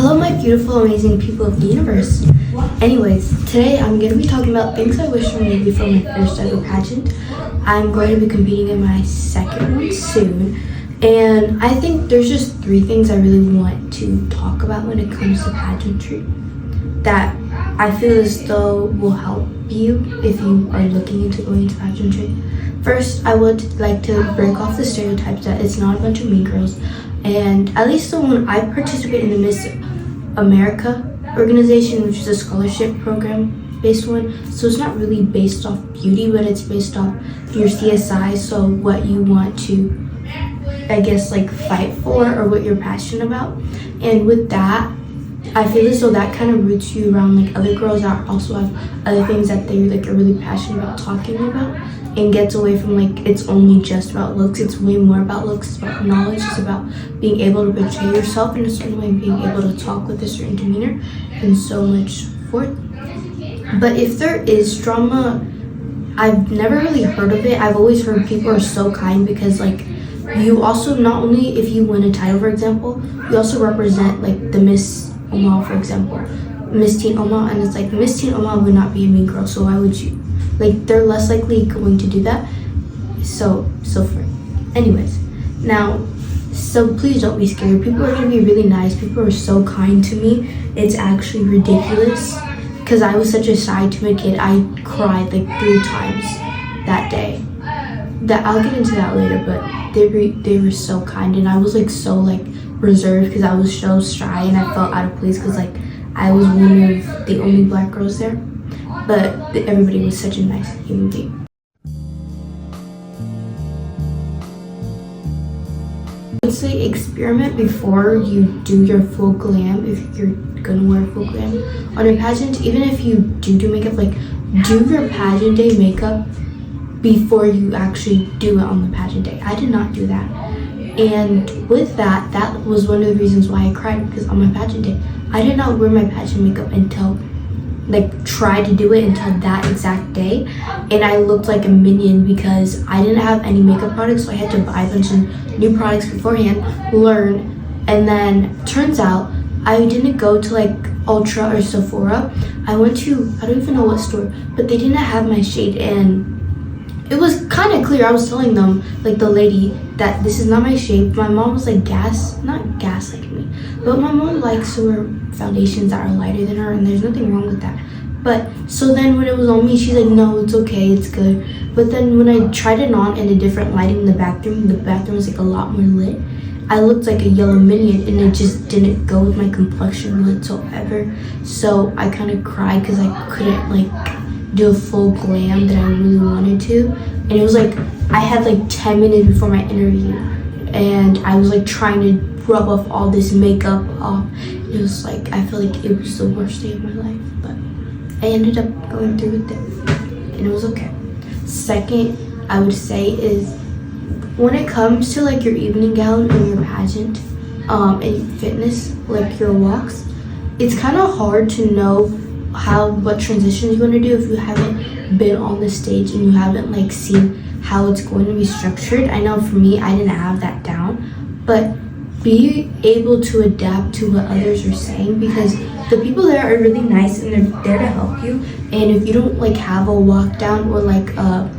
Hello, my beautiful, amazing people of the universe. Anyways, today I'm going to be talking about things I wish for me before my first ever pageant. I'm going to be competing in my second one soon. And I think there's just 3 things I really want to talk about when it comes to pageantry that I feel as though will help you if you are looking into going into pageantry. First, I would like to break off the stereotypes that it's not a bunch of mean girls. And at least the one I participate in the Miss America organization, which is a scholarship program based one. So it's not really based off beauty, but it's based off your CSI. So what you want to, I guess, like fight for or what you're passionate about. And with that, I feel as though that kind of roots you around like other girls that also have other things that they like are really passionate about talking about, and gets away from like it's only just about looks. It's way more about looks. It's about knowledge. It's about being able to portray yourself in a certain way, being able to talk with a certain demeanor, and so much forth. But if there is drama, I've never really heard of it. I've always heard people are so kind because like you also, not only if you win a title, for example, you also represent like the Miss Oma, for example, Miss Teen Oma, and it's like Miss Teen Oma would not be a mean girl, so why would you? Like, they're less likely going to do that. So for anyways, now, so please don't be scared. People are gonna be really nice. People are so kind to me. It's actually ridiculous because I was such a shy, timid kid. I cried like 3 times that day. That I'll get into that later, but they were so kind, and I was like so like reserved because I was so shy and I felt out of place because like I was one of the only black girls there. But everybody was such a nice human being. I would say experiment before you do your full glam, if you're gonna wear full glam on your pageant. Even if you do makeup, like do your pageant day makeup before you actually do it on the pageant day. I did not do that. And with that, that was one of the reasons why I cried, because on my pageant day, I did not wear my pageant makeup until try to do it until that exact day, and I looked like a minion because I didn't have any makeup products, so I had to buy a bunch of new products beforehand, learn, and then turns out I didn't go to like Ultra or Sephora. I went to, I don't even know what store, but they didn't have my shade, and it was kind of clear. I was telling them, like the lady, that this is not my shade. My mom was like not gaslighting me, but my mom likes to wear foundations that are lighter than her, and there's nothing wrong with that. But so then when it was on me, she's like, no, it's okay, it's good. But then when I tried it on in a different lighting in the bathroom was like a lot more lit. I looked like a yellow minion, and it just didn't go with my complexion whatsoever. So I kind of cried because I couldn't like do a full glam that I really wanted to. And it was like I had like 10 minutes before my interview, and I was like trying to rub off all this makeup off. It was like, I feel like it was the worst day of my life, but I ended up going through with it, and it was okay. Second, I would say is when it comes to like your evening gown and your pageant and fitness, like your walks, it's kind of hard to know what transitions you're going to do if you haven't been on the stage and you haven't like seen how it's going to be structured. I know for me, I didn't have that down, but be able to adapt to what others are saying, because the people there are really nice and they're there to help you. And if you don't like have a walk down or like a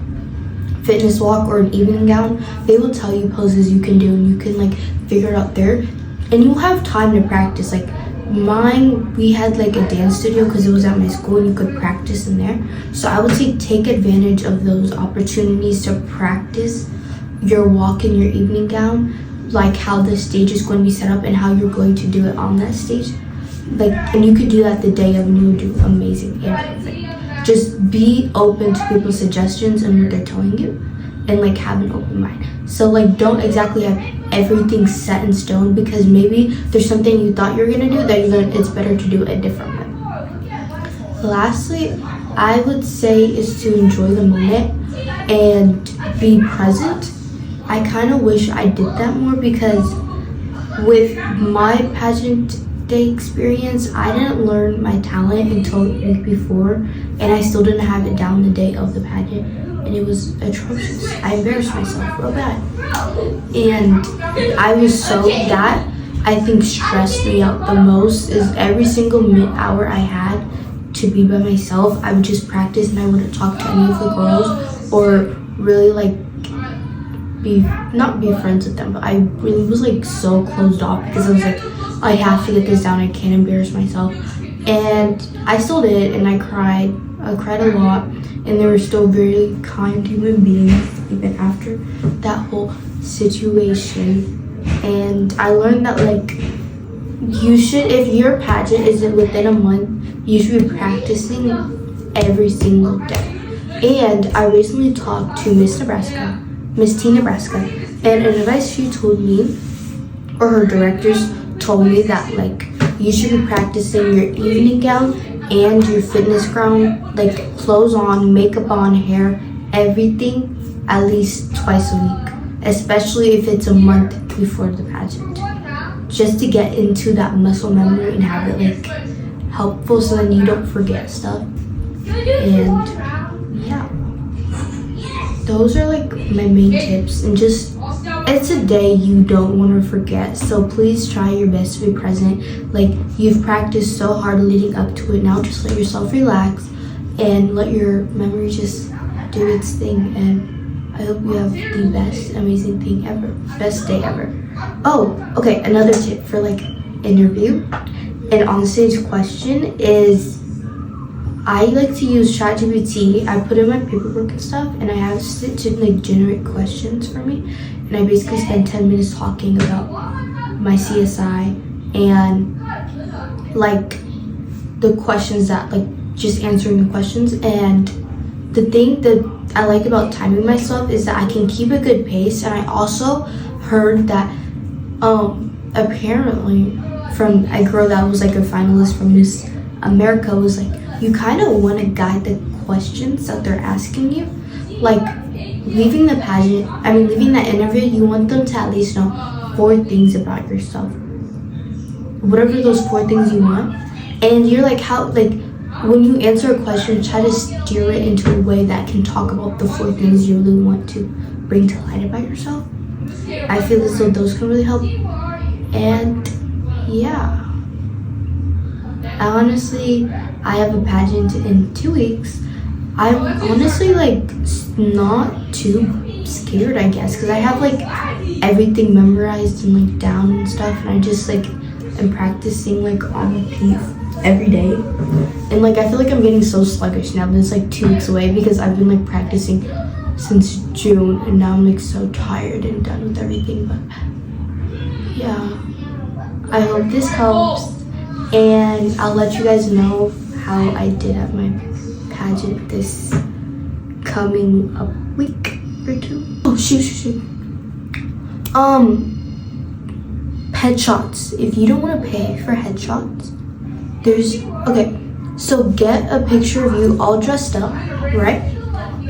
fitness walk or an evening gown, they will tell you poses you can do, and you can like figure it out there, and you'll have time to practice. Like mine, we had like a dance studio because it was at my school and you could practice in there. So I would say take advantage of those opportunities to practice your walk in your evening gown, like how the stage is going to be set up and how you're going to do it on that stage. Like, and you could do that the day of and you would do amazing and perfect. Just be open to people's suggestions and what they're telling you, and like have an open mind. So like don't exactly have everything set in stone, because maybe there's something you thought you were gonna do that you learned it's better to do it a different way. Lastly, I would say is to enjoy the moment and be present. I kind of wish I did that more, because with my pageant day experience, I didn't learn my talent until the week before, and I still didn't have it down the day of the pageant, and it was atrocious. I embarrassed myself real bad, and I was so that I think stressed me out the most is every single hour I had to be by myself, I would just practice and I wouldn't talk to any of the girls or really like not be friends with them, but I really was like so closed off because I was like, I have to get this down, I can't embarrass myself. And I still did, and I cried a lot, and they were still very kind human beings even after that whole situation. And I learned that like you should, if your pageant isn't within a month, you should be practicing every single day. And I recently talked to Miss T Nebraska, and an advice she told me, or her directors told me, that like you should be practicing your evening gown and your fitness gown, like clothes on, makeup on, hair, everything at least twice a week, especially if it's a month before the pageant, just to get into that muscle memory and have it like helpful so then you don't forget stuff. And yeah, those are like my main tips. And just, it's a day you don't want to forget, so please try your best to be present. Like, you've practiced so hard leading up to it, now just let yourself relax and let your memory just do its thing. And I hope you have the best amazing thing ever, best day ever. Oh, okay, another tip for like interview and on stage question is, I like to use ChatGPT. I put in my paperwork and stuff, and I asked it to like generate questions for me. And I basically spend 10 minutes talking about my CSI and like the questions that like just answering the questions. And the thing that I like about timing myself is that I can keep a good pace. And I also heard that apparently from a girl that was like a finalist from Miss America was like, you kind of want to guide the questions that they're asking you. Like, leaving that interview, you want them to at least know 4 things about yourself. Whatever those 4 things you want. And you're like, how, like, when you answer a question, try to steer it into a way that can talk about the 4 things you really want to bring to light about yourself. I feel as though those can really help. And yeah. I have a pageant in 2 weeks. I'm honestly like not too scared, I guess, because I have like everything memorized and like down and stuff, and I just like am practicing like on repeat every day. And like I feel like I'm getting so sluggish now that it's like 2 weeks away, because I've been like practicing since June, and now I'm like so tired and done with everything. But yeah, I hope this helps. And I'll let you guys know how I did at my pageant this coming up week or 2. Oh, shoot. Headshots. If you don't want to pay for headshots, so get a picture of you all dressed up, right?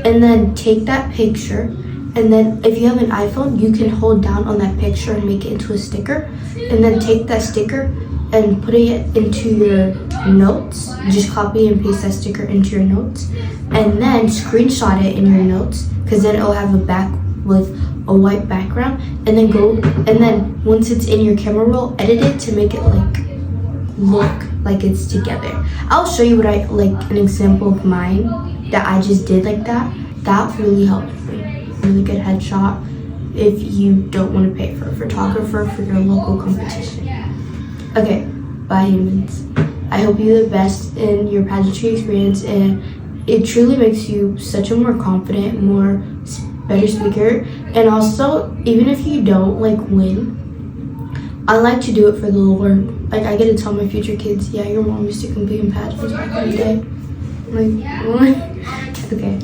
And then take that picture, and then if you have an iPhone, you can hold down on that picture and make it into a sticker, and then take that sticker and put it into your notes. Just copy and paste that sticker into your notes, and then screenshot it in your notes, because then it'll have a back with a white background, and then once it's in your camera roll, edit it to make it like look like it's together. I'll show you an example of mine that I just did like that. That really helped me. Really good headshot if you don't want to pay for a photographer for your local competition. Okay, bye humans. I hope you do the best in your pageantry experience, and it truly makes you such a more confident, better speaker. And also, even if you don't like win, I like to do it for the Lord. Like, I get to tell my future kids, yeah, your mom used to compete in pageants back in the day. Like, what? Okay.